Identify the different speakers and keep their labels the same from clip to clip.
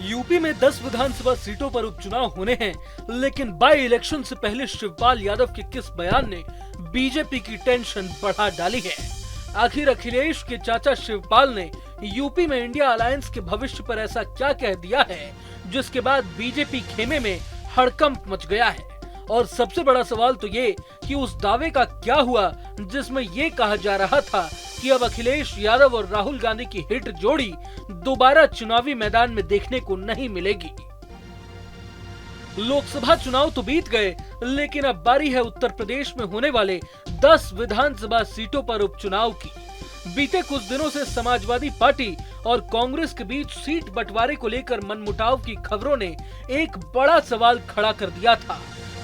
Speaker 1: UP में 10 विधानसभा सीटों पर उपचुनाव होने हैं, लेकिन बाई इलेक्शन से पहले शिवपाल यादव के किस बयान ने बीजेपी की टेंशन बढ़ा डाली है। आखिर अखिलेश के चाचा शिवपाल ने यूपी में इंडिया अलायंस के भविष्य पर ऐसा क्या कह दिया है, जिसके बाद बीजेपी खेमे में हड़कंप मच गया है। और सबसे बड़ा सवाल तो ये कि उस दावे का क्या हुआ जिसमें ये कहा जा रहा था कि अब अखिलेश यादव और राहुल गांधी की हिट जोड़ी दोबारा चुनावी मैदान में देखने को नहीं मिलेगी। लोकसभा चुनाव तो बीत गए, लेकिन अब बारी है उत्तर प्रदेश में होने वाले 10 विधानसभा सीटों पर उपचुनाव की। बीते कुछ दिनों से समाजवादी पार्टी और कांग्रेस के बीच सीट बंटवारे को लेकर मनमुटाव की खबरों ने एक बड़ा सवाल खड़ा कर दिया था।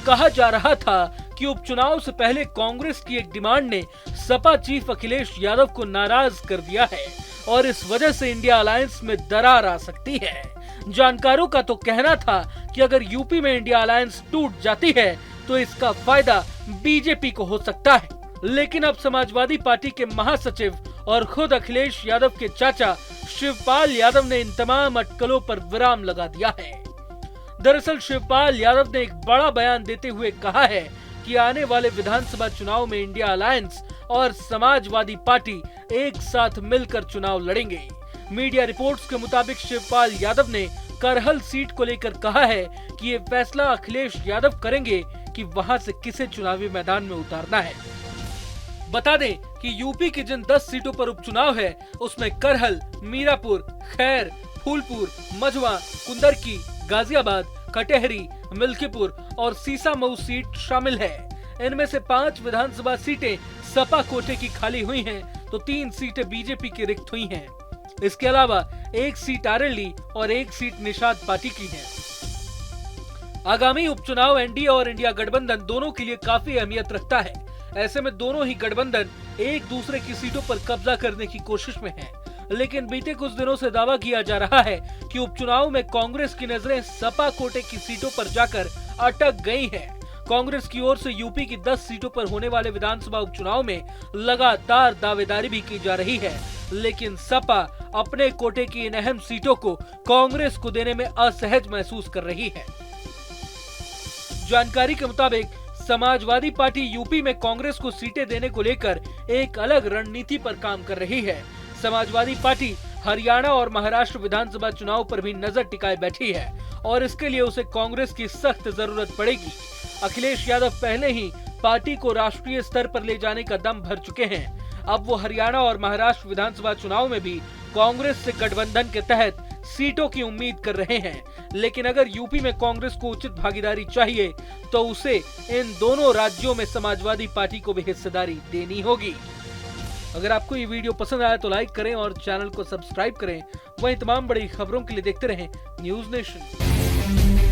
Speaker 1: कहा जा रहा था कि उपचुनाव से पहले कांग्रेस की एक डिमांड ने सपा चीफ अखिलेश यादव को नाराज कर दिया है और इस वजह से इंडिया अलायंस में दरार आ सकती है। जानकारों का तो कहना था कि अगर यूपी में इंडिया अलायंस टूट जाती है तो इसका फायदा बीजेपी को हो सकता है, लेकिन अब समाजवादी पार्टी के महासचिव और खुद अखिलेश यादव के चाचा शिवपाल यादव ने इन तमाम अटकलों पर विराम लगा दिया है। दरअसल शिवपाल यादव ने एक बड़ा बयान देते हुए कहा है कि आने वाले विधानसभा चुनाव में इंडिया अलायंस और समाजवादी पार्टी एक साथ मिलकर चुनाव लड़ेंगे। मीडिया रिपोर्ट्स के मुताबिक शिवपाल यादव ने करहल सीट को लेकर कहा है कि ये फैसला अखिलेश यादव करेंगे कि वहां से किसे चुनावी मैदान में उतारना है। बता दें कि यूपी की जिन 10 सीटों पर उपचुनाव है उसमें करहल, मीरापुर, खैर, फूलपुर, मझवा, कुंदरकी, गाजियाबाद, कटेहरी, मिल्कीपुर और सीसामऊ सीट शामिल है। इनमें से 5 विधानसभा सीटें सपा कोटे की खाली हुई हैं, तो 3 सीटें बीजेपी की रिक्त हुई हैं। इसके अलावा 1 सीट आरएलडी और 1 सीट निषाद पार्टी की है। आगामी उपचुनाव एनडीए और इंडिया गठबंधन दोनों के लिए काफी अहमियत रखता है। ऐसे में दोनों ही गठबंधन एक दूसरे की सीटों पर कब्जा करने की कोशिश में है, लेकिन बीते कुछ दिनों से दावा किया जा रहा है कि उपचुनाव में कांग्रेस की नजरें सपा कोटे की सीटों पर जाकर अटक गई हैं। कांग्रेस की ओर से यूपी की 10 सीटों पर होने वाले विधानसभा उपचुनाव में लगातार दावेदारी भी की जा रही है, लेकिन सपा अपने कोटे की इन अहम सीटों को कांग्रेस को देने में असहज महसूस कर रही है। जानकारी के मुताबिक समाजवादी पार्टी यूपी में कांग्रेस को सीटें देने को लेकर एक अलग रणनीति पर काम कर रही है। समाजवादी पार्टी हरियाणा और महाराष्ट्र विधानसभा चुनाव पर भी नजर टिकाए बैठी है और इसके लिए उसे कांग्रेस की सख्त जरूरत पड़ेगी। अखिलेश यादव पहले ही पार्टी को राष्ट्रीय स्तर पर ले जाने का दम भर चुके हैं। अब वो हरियाणा और महाराष्ट्र विधानसभा चुनाव में भी कांग्रेस से गठबंधन के तहत सीटों की उम्मीद कर रहे हैं, लेकिन अगर यूपी में कांग्रेस को उचित भागीदारी चाहिए तो उसे इन दोनों राज्यों में समाजवादी पार्टी को भी हिस्सेदारी देनी होगी। अगर आपको ये वीडियो पसंद आया तो लाइक करें और चैनल को सब्सक्राइब करें। वहीं तमाम बड़ी खबरों के लिए देखते रहें न्यूज़ नेशन।